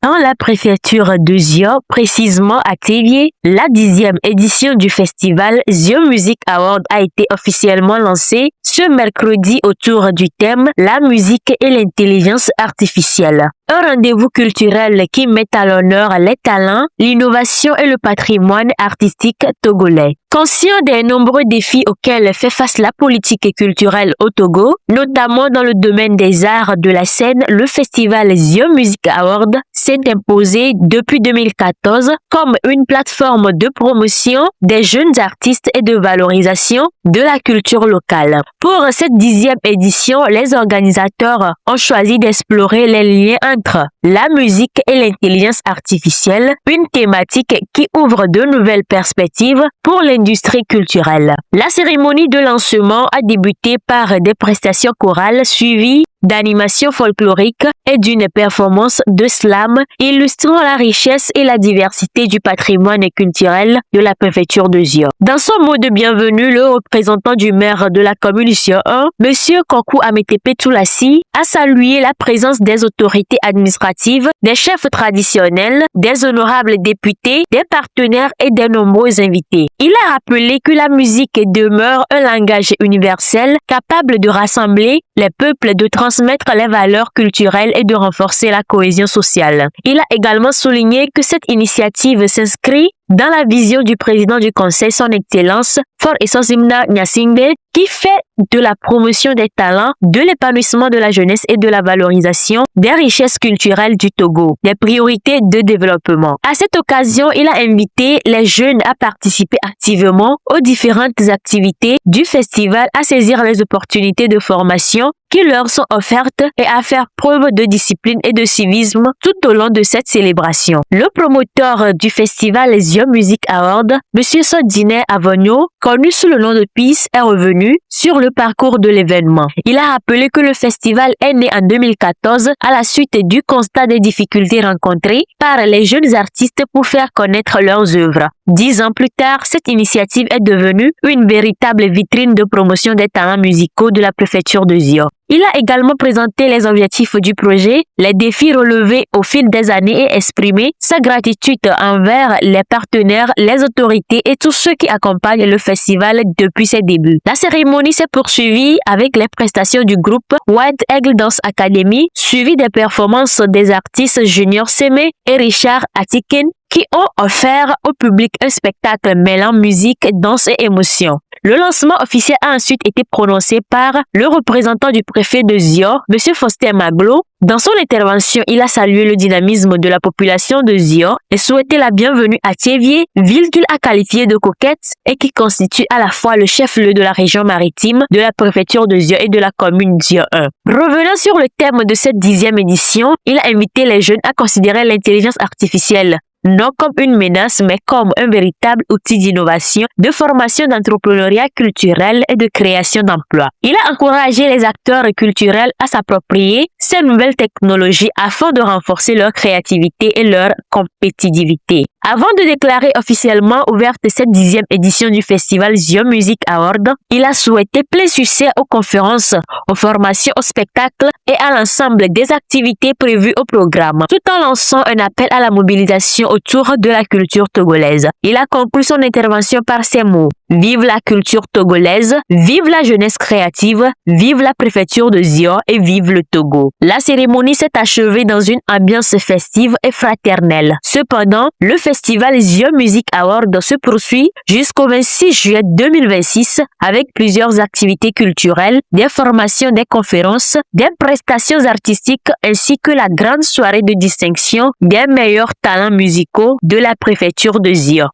Dans la préfecture de Zio, précisément à Tévié, la 10e édition du festival Zio Music Award a été officiellement lancée ce mercredi autour du thème La musique et l'intelligence artificielle. Un rendez-vous culturel qui met à l'honneur les talents, l'innovation et le patrimoine artistique togolais. Conscient des nombreux défis auxquels fait face la politique culturelle au Togo, notamment dans le domaine des arts de la scène, le festival Zio Music Award s'est imposé depuis 2014 comme une plateforme de promotion des jeunes artistes et de valorisation de la culture locale. Pour cette 10e édition, les organisateurs ont choisi d'explorer les liens entre la musique et l'intelligence artificielle, une thématique qui ouvre de nouvelles perspectives pour l'industrie culturelle. La cérémonie de lancement a débuté par des prestations chorales suivies d'animations folkloriques et d'une performance de slam illustrant la richesse et la diversité du patrimoine culturel de la préfecture de Zio. Dans son mot de bienvenue, le représentant du maire de la commune Zio 1, M. Kokou Ametepe Toulassi, a salué la présence des autorités administratives, des chefs traditionnels, des honorables députés, des partenaires et des nombreux invités. Il a rappelé que la musique demeure un langage universel capable de rassembler les peuples, de transmettre les valeurs culturelles et de renforcer la cohésion sociale. Il a également souligné que cette initiative s'inscrit dans la vision du président du Conseil, son Excellence, For Essosimna Nyasingbe, qui fait de la promotion des talents, de l'épanouissement de la jeunesse et de la valorisation des richesses culturelles du Togo, des priorités de développement. À cette occasion, il a invité les jeunes à participer activement aux différentes activités du festival, à saisir les opportunités de formation qui leur sont offertes et à faire preuve de discipline et de civisme tout au long de cette célébration. Le promoteur du festival Zio Music Award, M. Sodine Avogno, connu sous le nom de Peace, est revenu sur le parcours de l'événement. Il a rappelé que le festival est né en 2014 à la suite du constat des difficultés rencontrées par les jeunes artistes pour faire connaître leurs œuvres. 10 ans plus tard, cette initiative est devenue une véritable vitrine de promotion des talents musicaux de la préfecture de Zio. Il a également présenté les objectifs du projet, les défis relevés au fil des années et exprimé sa gratitude envers les partenaires, les autorités et tous ceux qui accompagnent le festival depuis ses débuts. La cérémonie s'est poursuivie avec les prestations du groupe White Eagle Dance Academy, suivi des performances des artistes Junior Semé et Richard Atikin, qui ont offert au public un spectacle mêlant musique, danse et émotion. Le lancement officiel a ensuite été prononcé par le représentant du préfet de Zio, M. Faustin Maglo. Dans son intervention, il a salué le dynamisme de la population de Zio et souhaité la bienvenue à Tévié, ville qu'il a qualifiée de coquette et qui constitue à la fois le chef-lieu de la région maritime, de la préfecture de Zio et de la commune Zio 1. Revenant sur le thème de cette 10e édition, il a invité les jeunes à considérer l'intelligence artificielle non comme une menace, mais comme un véritable outil d'innovation, de formation d'entrepreneuriat culturel et de création d'emplois. Il a encouragé les acteurs culturels à s'approprier ces nouvelles technologies afin de renforcer leur créativité et leur compétitivité. Avant de déclarer officiellement ouverte cette 10e édition du festival Zio Music Award, il a souhaité plein succès aux conférences, aux formations, aux spectacles et à l'ensemble des activités prévues au programme, tout en lançant un appel à la mobilisation autour de la culture togolaise. Il a conclu son intervention par ces mots. Vive la culture togolaise, vive la jeunesse créative, vive la préfecture de Zio et vive le Togo. La cérémonie s'est achevée dans une ambiance festive et fraternelle. Cependant, le festival Zio Music Award se poursuit jusqu'au 26 juillet 2026 avec plusieurs activités culturelles, des formations, des conférences, des prestations artistiques ainsi que la grande soirée de distinction des meilleurs talents musicaux de la préfecture de Zio.